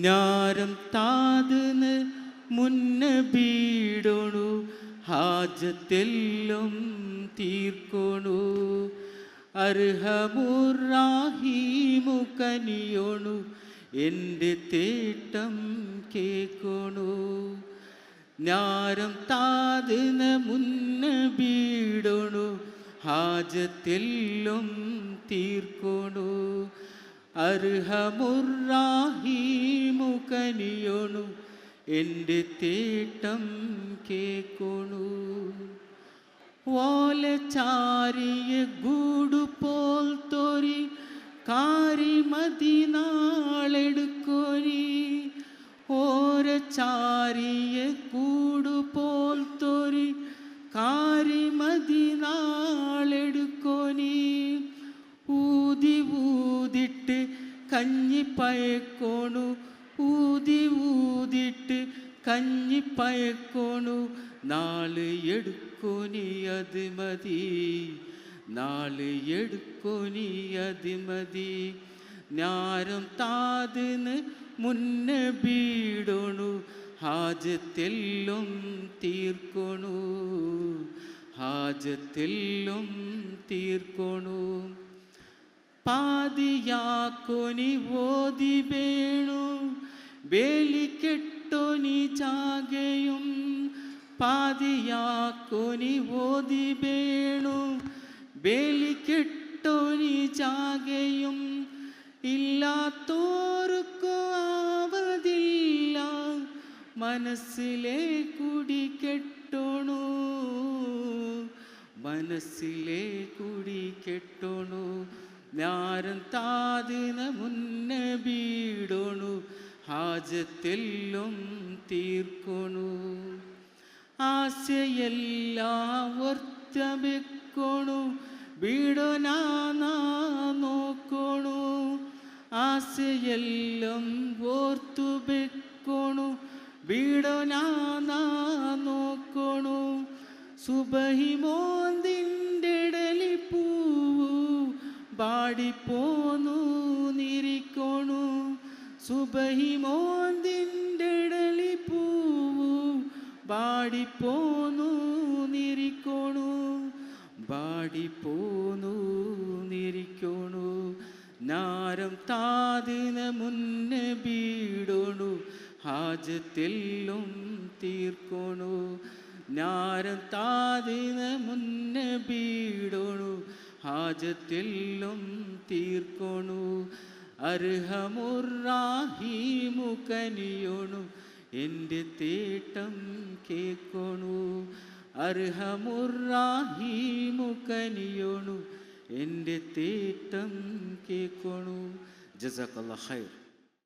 ஞாரம் தாதுன்னு മുന്ന ബീടോണു ഹാജത്തെല്ലും തീർക്കൊണു അർഹമുറാഹീമു കനിയൊണു എൻ്റെ തേട്ടം കേൾക്കൊണു ஞாரம் താതിന മുന്ന ബീടോണു ഹാജത്തെല്ലും തീർക്കൊണു അർഹമുറാഹീമു കനിയൊണു എൻ്റെ തേട്ടം കേൾക്കൊണു ഓലച്ചാരിയ ഗൂഡു പോൽ തോരി കാരിമതി നാളെടുക്കൊരി ഓരച്ചാരിയ കൂടു പോൽ തോരി കാരിമതി നാളെടുക്കൊനി ഊതി ഊതിട്ട് കഞ്ഞി പയക്കോണു ഊതി ഊതിട്ട് കഞ്ഞി പയക്കോണു നാള് എടുക്കൊനി അത് മതി നാള് എടുക്കൊനി അത് മതി ஞாரம் താതിന് മുന്ന ബീടോണു ഹാജത്തെല്ലും തീർക്കൊണു ഹാജത്തെല്ലും തീർക്കൊണു പാതിയാക്കൊനി ഓതി വേണു വേലിക്കെട്ടൊനി ചാകയും പാതിയാക്കൊനി ഓതി വേണു വേലിക്കെട്ടൊനി ചാകയും ഇല്ലാത്തോർക്കു ആവതില്ല മനസ്സിലെ കുടി കെട്ടോണു മനസ്സിലെ കുടി കെട്ടോണു ஞாരം താതിന മുന്ന ബീടോണു ഹാജത്തെല്ലും തീർക്കൊണു ആശയെല്ലാം വർത്തബെക്കോണു ബീടോനാ നോക്കോണു ആശയെല്ലാം ഓർത്തു ബെക്കോണു ബീടോനാ നോക്കോണു സുബഹി മോന്തിൻ്റെ ഇടലി പൂവു ബാടിപ്പോന്നു നിരിക്കോണു സുബഹി മോന്തിൻ്റെ ഇടലി പൂവു ബാടിപ്പോന്നു നിരിക്കോണു ബാടിപ്പോന്നു നിരിക്കോണു ஞாരം താതിന മുന്ന ബീടോണു ഹാജത്തെല്ലും തീർക്കൊണു ஞாരം താതിന മുന്ന ബീടോണു ഹാജത്തെല്ലും തീർക്കൊണു അർഹമുറാഹീമു കനിയൊണു എൻ്റെ തേട്ടം കേൾക്കൊണു അർഹമുറാഹീമു കനിയൊണു എൻ്റെ തേട്ടം കേൾക്കൊണു ജസാക്കല്ലാഹ് ഖൈർ.